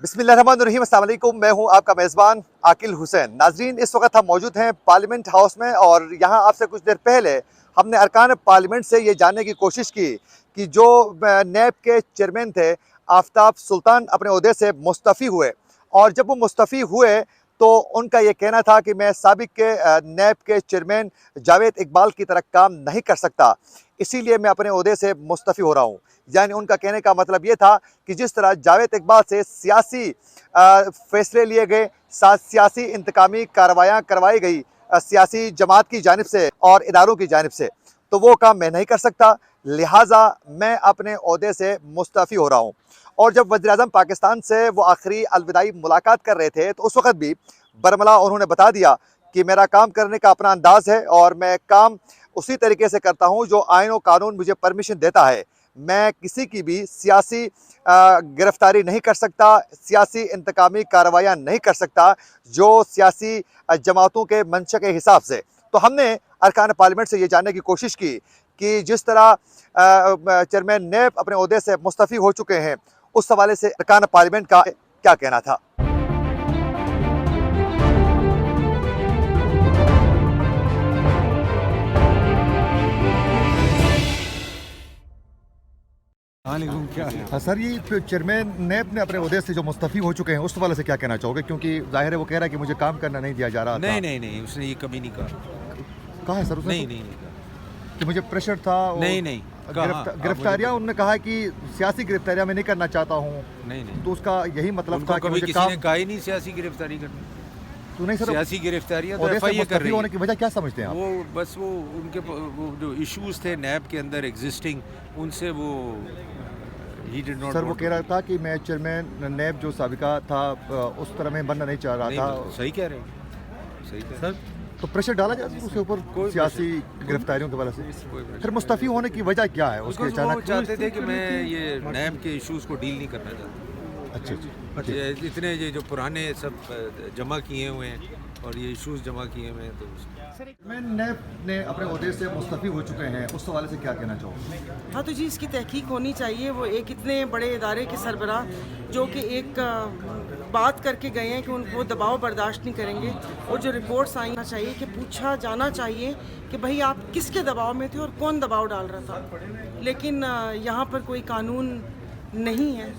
بسم اللہ الرحمن الرحیم، السلام علیکم۔ میں ہوں آپ کا میزبان عاقل حسین۔ ناظرین، اس وقت ہم موجود ہیں پارلیمنٹ ہاؤس میں، اور یہاں آپ سے کچھ دیر پہلے ہم نے ارکان پارلیمنٹ سے یہ جاننے کی کوشش کی کہ جو نیب کے چیئرمین تھے آفتاب سلطان اپنے عہدے سے مستعفی ہوئے، اور جب وہ مستعفی ہوئے تو ان کا یہ کہنا تھا کہ میں سابق کے نیب کے چیئرمین جاوید اقبال کی طرح کام نہیں کر سکتا، اسی لیے میں اپنے عہدے سے مستعفی ہو رہا ہوں۔ یعنی ان کا کہنے کا مطلب یہ تھا کہ جس طرح جاوید اقبال سے سیاسی فیصلے لیے گئے، سیاسی انتقامی کارروائیاں کروائی گئی سیاسی جماعت کی جانب سے اور اداروں کی جانب سے، تو وہ کام میں نہیں کر سکتا، لہٰذا میں اپنے عہدے سے مستعفی ہو رہا ہوں۔ اور جب وزیر اعظم پاکستان سے وہ آخری الوداعی ملاقات کر رہے تھے تو اس وقت بھی برملا انہوں نے بتا دیا کہ میرا کام کرنے کا اپنا انداز ہے، اور میں کام اسی طریقے سے کرتا ہوں جو آئین و قانون مجھے پرمیشن دیتا ہے۔ میں کسی کی بھی سیاسی گرفتاری نہیں کر سکتا، سیاسی انتقامی کارروائیاں نہیں کر سکتا جو سیاسی جماعتوں کے منشا کے حساب سے۔ تو ہم نے ارکان پارلیمنٹ سے یہ جاننے کی کوشش کی کہ جس طرح چیئرمین نیب اپنے عہدے سے مستعفی ہو چکے ہیں، اس حوالے سے ارکان پارلیمنٹ کا کیا کہنا تھا۔ سر، یہ چیئرمین نیب نے اپنے عہدے سے جو مستعفی ہو چکے ہیں اس حوالے سے کیا کہنا چاہو گے؟ کیونکہ ظاہر ہے وہ کہہ رہا ہے کہ مجھے کام کرنا نہیں دیا جا رہا تھا۔ نہیں، اس نے یہ کبھی نہیں کہا۔ کہا ہے سر اس نے نہیں کہ مجھے پریشر تھا؟ نہیں گرفتاریاں انہوں نے کہا ہے کہ سیاسی گرفتاریاں میں نہیں کرنا چاہتا ہوں۔ نہیں تو اس کا یہی مطلب تھا کہ کبھی مجھے کسی کام نے کہا ہی نہیں سیاسی گرفتاری کرنی۔ تو نہیں سر، سیاسی گرفتاریاں تو عہدے ایف سے آئی اے کر مستعفی رہی ہونے ہے۔ کی وجہ کیا سمجھتے ہیں آپ؟ وہ بس وہ ان کے وہ جو ایشوز تھے نیب کے اندر ایگزسٹنگ، ان سے وہ سر وہ کہہ رہا تھا کہ میں چیئرمین نیب جو سابقہ تھا اس طرح میں بننا نہیں چاہ رہا تھا۔ صحیح کہہ رہے ہیں سر تو پریشر ڈالا جاتا ہے اس کے اوپر سیاسی گرفتاریوں کے وجہ سے؟ پھر مستعفی ہونے کی وجہ کیا ہے اس کے؟ وہ چاہتے تھے کہ میں یہ نیب کے ایشوز کو ڈیل نہیں کرنا چاہتا۔ اچھا اتنے یہ جو پرانے سب جمع کیے ہوئے ہیں اور یہ ایشوز جمع کیے ہوئے ہیں، تو چیئرمین نیب نے اپنے عہدے سے مستعفی ہو چکے ہیں، اس حوالے سے کیا کہنا چاہو گے؟ ہاں تو جی، اس کی تحقیق ہونی چاہیے۔ وہ ایک اتنے بڑے ادارے کے سربراہ جو کہ ایک بات کر کے گئے ہیں کہ ان کو دباؤ برداشت نہیں کریں گے، اور جو رپورٹس آئی چاہیے کہ پوچھا جانا چاہیے کہ بھئی آپ کس کے دباؤ میں تھے اور کون دباؤ ڈال رہا تھا۔ لیکن یہاں پر کوئی قانون نہیں ہے۔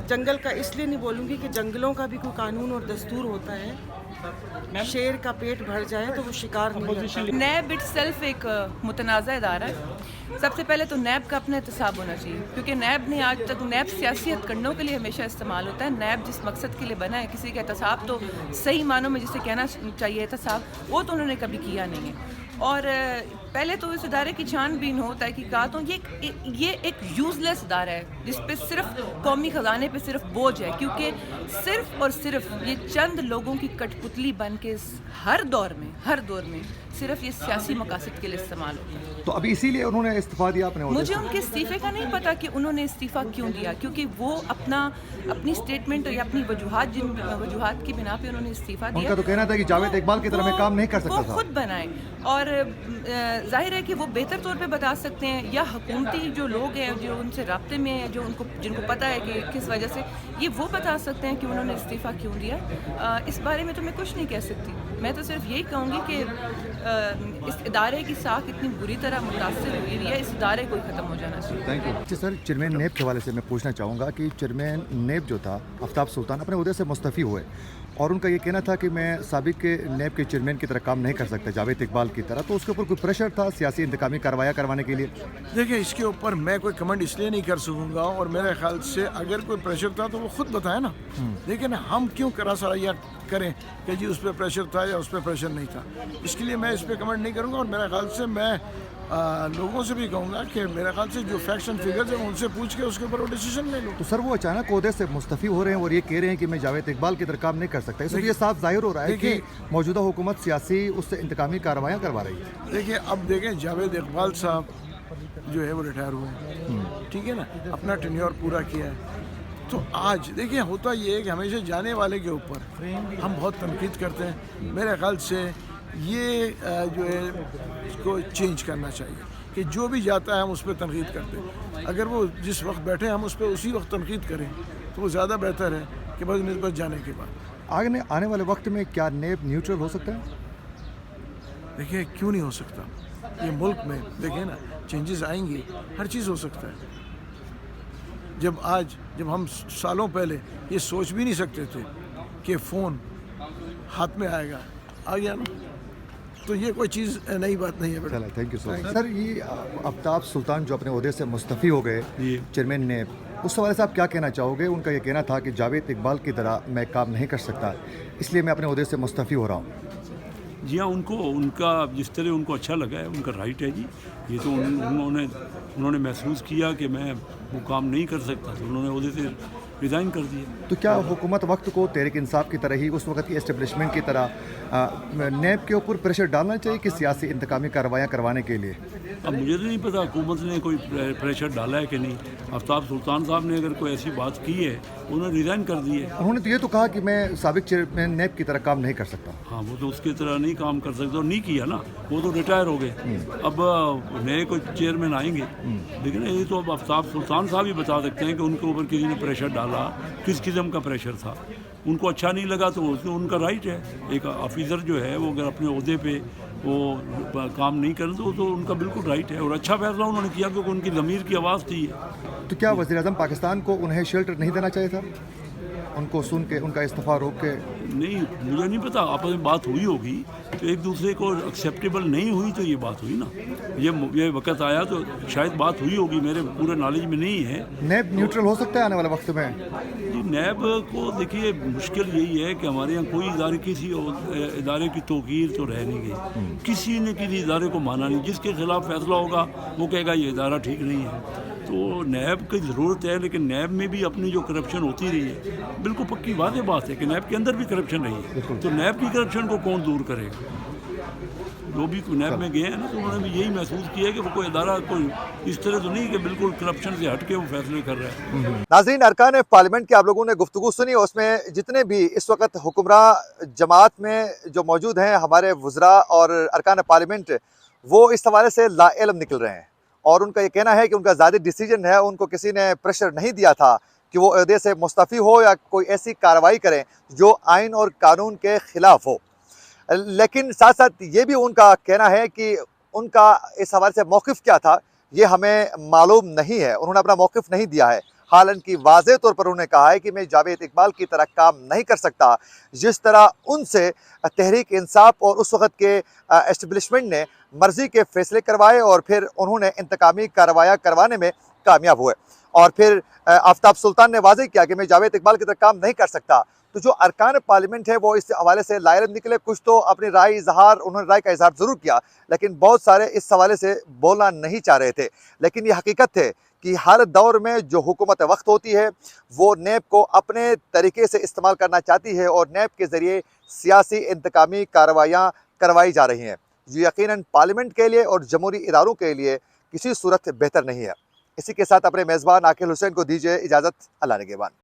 جنگل کا اس لیے نہیں بولوں گی کہ جنگلوں کا بھی کوئی قانون اور دستور ہوتا ہے۔ شیر کا پیٹ بھر جائے تو وہ شکار نہیں کرتا۔ نیب اٹ سیلف ایک متنازع ادارہ ہے۔ سب سے پہلے تو نیب کا اپنا احتساب ہونا چاہیے، کیونکہ نیب نے آج تک سیاسی ہتھکنڈوں کے لیے ہمیشہ استعمال ہوتا ہے۔ نیب جس مقصد کے لیے بنا ہے، کسی کا احتساب تو صحیح معنوں میں جسے کہنا چاہیے احتساب، وہ تو انہوں نے کبھی کیا نہیں ہے۔ اور پہلے تو اس ادارے کی چھان بین ہو، تحقیقات ہوں۔ یہ ایک یوز لیس ادارہ ہے جس پہ صرف قومی خزانے پہ صرف بوجھ ہے، کیونکہ صرف اور صرف یہ چند لوگوں کی کٹ پتلی بن کے ہر دور میں صرف یہ سیاسی مقاصد کے لیے استعمال ہوتا ہے۔ تو ابھی اسی لیے انہوں نے استعفیٰ دیا اپنے عہدے سے؟ مجھے ان کے استعفے کا نہیں پتا کہ انہوں نے استعفیٰ کیوں دیا، کیونکہ وہ اپنی اسٹیٹمنٹ یا اپنی جن وجوہات کی بنا پہ انہوں نے استعفیٰ دیا۔ ان کا تو کہنا تھا کہ جاوید اقبال کی طرح میں کام نہیں کر سکتا تھا۔ وہ خود بنائے، اور ظاہر ہے کہ وہ بہتر طور پہ بتا سکتے ہیں، یا حکومتی جو لوگ ہیں جو ان سے رابطے میں ہیں، جن کو پتہ ہے کہ کس وجہ سے، یہ وہ بتا سکتے ہیں کہ انہوں نے استعفیٰ کیوں دیا۔ اس بارے میں تو میں کچھ نہیں کہہ سکتی۔ میں تو صرف یہی کہوں گی کہ اس ادارے کی ساکھ اتنی بری طرح متاثر ہوئی ہے، اس ادارے کو ختم ہو جانا چاہیے۔ Thank you. اچھا سر، چیئرمین نیب کے حوالے سے میں پوچھنا چاہوں گا کہ چیئرمین نیب جو تھا آفتاب سلطان اپنے عہدے سے مستعفی ہوئے، اور ان کا یہ کہنا تھا کہ میں سابق کے نیب کے چیئرمین کی طرح کام نہیں کر سکتا جاوید اقبال کی طرح، تو اس کے اوپر کوئی پریشر تھا سیاسی انتقامی کارروائیاں کروانے کے لیے؟ دیکھیں، اس کے اوپر میں کوئی کمنٹ اس لیے نہیں کر سکوں گا، اور میرے خیال سے اگر کوئی پریشر تھا تو وہ خود بتائے نا۔ لیکن ہم کیوں کرا سرائیاں کریں کہ جی اس پہ پریشر تھا یا اس پہ پریشر نہیں تھا؟ اس کے لیے میں اس پہ کمنٹ نہیں کروں گا، اور میرے خیال سے میں لوگوں سے بھی کہوں گا کہ میرے خیال سے جو فیکٹس اینڈ فگرز ہیں ان سے پوچھ کے اس کے اوپر وہ ڈیسیژن لے لو۔ تو سر وہ اچانک عہدے سے مستعفی ہو رہے ہیں اور یہ کہہ رہے ہیں کہ میں جاوید اقبال کی طرح کام نہیں کر سکتا، اس لیے یہ صاف ظاہر ہو رہا ہے کہ موجودہ حکومت سیاسی اس سے انتقامی کارروائیاں کروا رہی ہے۔ دیکھیں، اب دیکھیں، جاوید اقبال صاحب جو ہے وہ ریٹائر ہوئے ہیں، ٹھیک ہے نا، اپنا ٹینیور پورا کیا ہے۔ تو آج دیکھیں، ہوتا یہ ہے کہ ہمیشہ جانے والے کے اوپر ہم بہت تنقید کرتے ہیں۔ میرے خیال سے یہ جو ہے اس کو چینج کرنا چاہیے کہ جو بھی جاتا ہے ہم اس پہ تنقید کرتے ہیں۔ اگر وہ جس وقت بیٹھے ہم اس پہ اسی وقت تنقید کریں تو وہ زیادہ بہتر ہے۔ کہ بس نسبت جانے کے بعد آنے والے وقت میں کیا نیب نیوٹرل ہو سکتا ہے؟ دیکھیں کیوں نہیں ہو سکتا. یہ ملک میں دیکھیں نا چینجز آئیں گی, ہر چیز ہو سکتا ہے. جب ہم سالوں پہلے یہ سوچ بھی نہیں سکتے تھے کہ فون ہاتھ میں آئے گا, آ گیا نا, تو یہ کوئی چیز نئی بات نہیں ہے. چلو تھینک یو سو مچ. سر یہ آفتاب سلطان جو اپنے عہدے سے مستعفی ہو گئے چیئرمین نیب, اس حوالے سے آپ کیا کہنا چاہو گے؟ ان کا یہ کہنا تھا کہ جاوید اقبال کی طرح میں کام نہیں کر سکتا, اس لیے میں اپنے عہدے سے مستعفی ہو رہا ہوں. جی ہاں, ان کا جس طرح ان کو اچھا لگا ہے ان کا رائٹ ہے جی. یہ تو انہوں نے محسوس کیا کہ میں وہ کام نہیں کر سکتا تو انہوں نے عہدے سے ریزائن کر دیا. تو کیا حکومت وقت کو تحریک انصاف کی طرح ہی اس وقت کی اسٹیبلشمنٹ کی طرح نیب کے اوپر پریشر ڈالنا چاہیے کہ سیاسی انتقامی کارروائیاں کروانے کے لیے؟ اب مجھے تو نہیں پتا حکومت نے کوئی پریشر ڈالا ہے کہ نہیں. آفتاب سلطان صاحب نے اگر کوئی ایسی بات کی ہے انہوں نے ریزائن کر دی ہے. انہوں نے تو یہ تو کہا کہ میں سابق چیئرمین نیب کی طرح کام نہیں کر سکتا. ہاں, وہ تو اس کی طرح نہیں کام کر سکتا اور نہیں کیا نا, وہ تو ریٹائر ہو گئے. اب نئے کوئی چیئرمین آئیں گے, لیکن یہ تو اب آفتاب سلطان صاحب ہی بتا سکتے ہیں کہ ان کے اوپر کسی نے پریشر ڈالا, کس قسم کا پریشر تھا. ان کو اچھا نہیں لگا تو ان کا رائٹ ہے. ایک آفیسر جو ہے وہ اگر اپنے عہدے پہ وہ کام نہیں کرے تو ان کا بالکل رائٹ ہے, اور اچھا فیصلہ انہوں نے کیا کیونکہ ان کی ضمیر کی آواز تھی. تو کیا وزیر اعظم پاکستان کو انہیں شیلٹر نہیں دینا چاہیے تھا؟ ان کو سن کے ان کا استعفیٰ روک کے؟ نہیں, مجھے نہیں پتا, آپس میں بات ہوئی ہوگی تو ایک دوسرے کو ایکسیپٹیبل نہیں ہوئی تو یہ بات ہوئی نا. یہ وقت آیا تو شاید بات ہوئی ہوگی, میرے پورے نالج میں نہیں ہے. نیب نیوٹرل ہو سکتا ہے آنے والے وقت میں؟ جی نیب کو دیکھیے مشکل یہی ہے کہ ہمارے یہاں کوئی کسی ادارے کی توقیر تو رہ نہیں گئی. کسی نے کسی ادارے کو مانا نہیں. جس کے خلاف فیصلہ ہوگا وہ کہے گا یہ ادارہ ٹھیک نہیں ہے. تو نیب کی ضرورت ہے, لیکن نیب میں بھی اپنی جو کرپشن ہوتی رہی ہے, بالکل پکی واضح بات ہے کہ نیب کے اندر بھی کرپشن رہی ہے. تو نیب کی کرپشن کو کون دور کرے گا؟ جو بھی نیب میں گئے ہیں نا تو انہوں نے بھی یہی محسوس کیا ہے کہ وہ کوئی ادارہ کوئی اس طرح تو نہیں کہ بالکل کرپشن سے ہٹ کے وہ فیصلے کر رہا ہے. ناظرین, ارکان پارلیمنٹ کے آپ لوگوں نے گفتگو سنی, اس میں جتنے بھی اس وقت حکمراں جماعت میں جو موجود ہیں ہمارے وزراء اور ارکان پارلیمنٹ, وہ اس حوالے سے لا علم نکل رہے ہیں, اور ان کا یہ کہنا ہے کہ ان کا ذاتی ڈیسیجن ہے, ان کو کسی نے پریشر نہیں دیا تھا کہ وہ عہدے سے مستعفی ہو یا کوئی ایسی کارروائی کریں جو آئین اور قانون کے خلاف ہو. لیکن ساتھ ساتھ یہ بھی ان کا کہنا ہے کہ ان کا اس حوالے سے موقف کیا تھا یہ ہمیں معلوم نہیں ہے. انہوں نے اپنا موقف نہیں دیا ہے, حالانکہ واضح طور پر انہوں نے کہا ہے کہ میں جاوید اقبال کی طرح کام نہیں کر سکتا جس طرح ان سے تحریک انصاف اور اس وقت کے اسٹیبلشمنٹ نے مرضی کے فیصلے کروائے, اور پھر انہوں نے انتقامی کارروائیاں کروانے میں کامیاب ہوئے. اور پھر آفتاب سلطان نے واضح کیا کہ میں جاوید اقبال کی طرح کام نہیں کر سکتا. تو جو ارکان پارلیمنٹ ہے وہ اس حوالے سے لا علم نکلے. کچھ تو اپنی انہوں نے رائے کا اظہار ضرور کیا, لیکن بہت سارے اس حوالے سے بولنا نہیں چاہ رہے تھے. لیکن یہ حقیقت ہے کہ ہر دور میں جو حکومت وقت ہوتی ہے وہ نیب کو اپنے طریقے سے استعمال کرنا چاہتی ہے, اور نیب کے ذریعے سیاسی انتقامی کارروائیاں کروائی جا رہی ہیں, جو یقیناً پارلیمنٹ کے لیے اور جمہوری اداروں کے لیے کسی صورت بہتر نہیں ہے. اسی کے ساتھ اپنے میزبان عاقل حسین کو دیجیے اجازت. اللہ نگہبان.